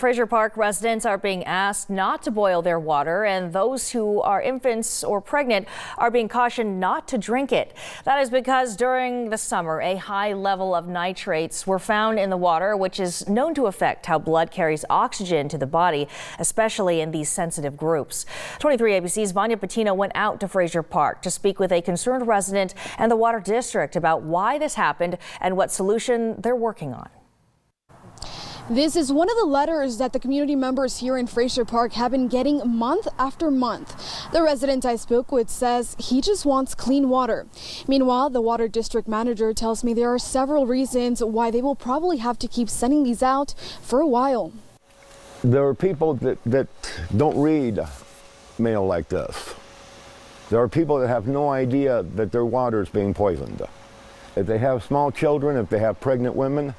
Frazier Park residents are being asked not to boil their water, and those who are infants or pregnant are being cautioned not to drink it. That is because during the summer, a high level of nitrates were found in the water, which is known to affect how blood carries oxygen to the body, especially in these sensitive groups. 23 ABC's Vanya Patino went out to Frazier Park to speak with a concerned resident and the water district about why this happened and what solution they're working on. This is one of the letters that the community members here in Frazier Park have been getting month after month. The resident I spoke with says he just wants clean water. Meanwhile, the water district manager tells me there are several reasons why they will probably have to keep sending these out for a while. There are people that don't read mail like this. There are people that have no idea that their water is being poisoned. If they have small children, if they have pregnant women,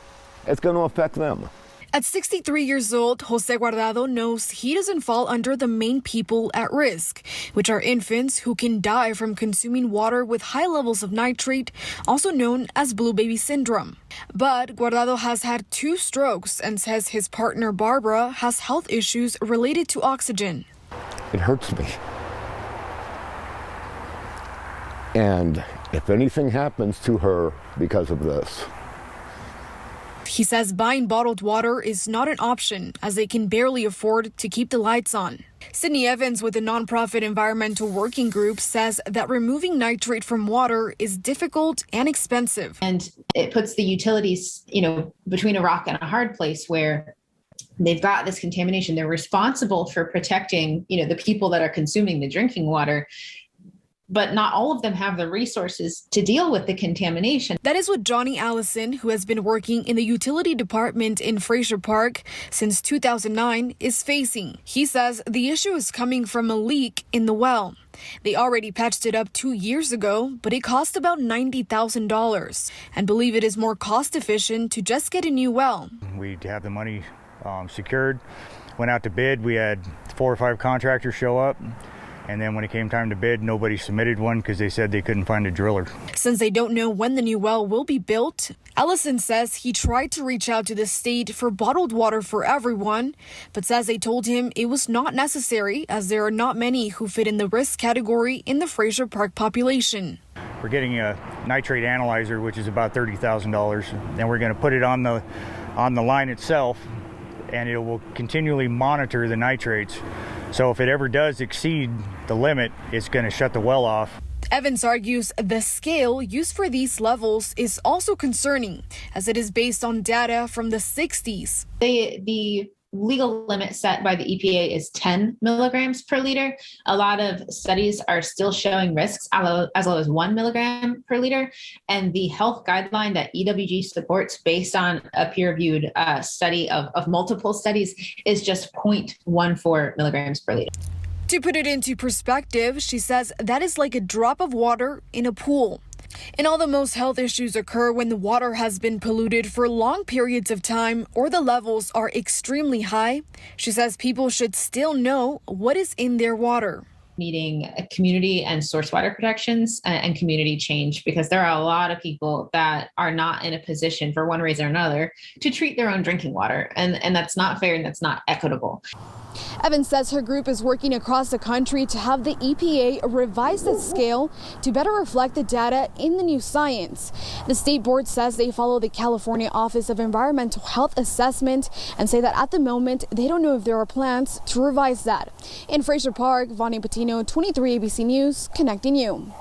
it's going to affect them. At 63 years old, Jose Guardado knows he doesn't fall under the main people at risk, which are infants who can die from consuming water with high levels of nitrate, also known as blue baby syndrome. But Guardado has had 2 strokes and says his partner Barbara has health issues related to oxygen. It hurts me. And if anything happens to her because of this, he says buying bottled water is not an option as they can barely afford to keep the lights on. Sydney Evans with the nonprofit Environmental Working Group says that removing nitrate from water is difficult and expensive. And it puts the utilities, between a rock and a hard place where they've got this contamination. They're responsible for protecting, the people that are consuming the drinking water. But not all of them have the resources to deal with the contamination. That is what Johnny Allison, who has been working in the utility department in Frazier Park since 2009, is facing. He says the issue is coming from a leak in the well. They already patched it up 2 years ago, but it cost about $90,000 and believe it is more cost efficient to just get a new well. We have the money secured, went out to bid. We had 4 or 5 contractors show up. And then when it came time to bid, nobody submitted one because they said they couldn't find a driller. Since they don't know when the new well will be built, Ellison says he tried to reach out to the state for bottled water for everyone, but says they told him it was not necessary as there are not many who fit in the risk category in the Frazier Park population. We're getting a nitrate analyzer, which is about $30,000, and we're going to put it on the line itself, and it will continually monitor the nitrates. So if it ever does exceed the limit, it's going to shut the well off. Evans argues the scale used for these levels is also concerning, as it is based on data from the 60s. The legal limit set by the EPA is 10 milligrams per liter. A lot of studies are still showing risks as low as 1 milligram per liter. And the health guideline that EWG supports based on a peer-reviewed study of multiple studies is just 0.14 milligrams per liter. To put it into perspective, she says that is like a drop of water in a pool. And although most health issues occur when the water has been polluted for long periods of time or the levels are extremely high, she says people should still know what is in their water. Needing community and source water protections and community change, because there are a lot of people that are not in a position for one reason or another to treat their own drinking water. And that's not fair and that's not equitable. Evans says her group is working across the country to have the EPA revise the scale to better reflect the data in the new science. The state board says they follow the California Office of Environmental Health Assessment and say that at the moment they don't know if there are plans to revise that. In Frazier Park, Vanya Patino, 23 ABC News, connecting you.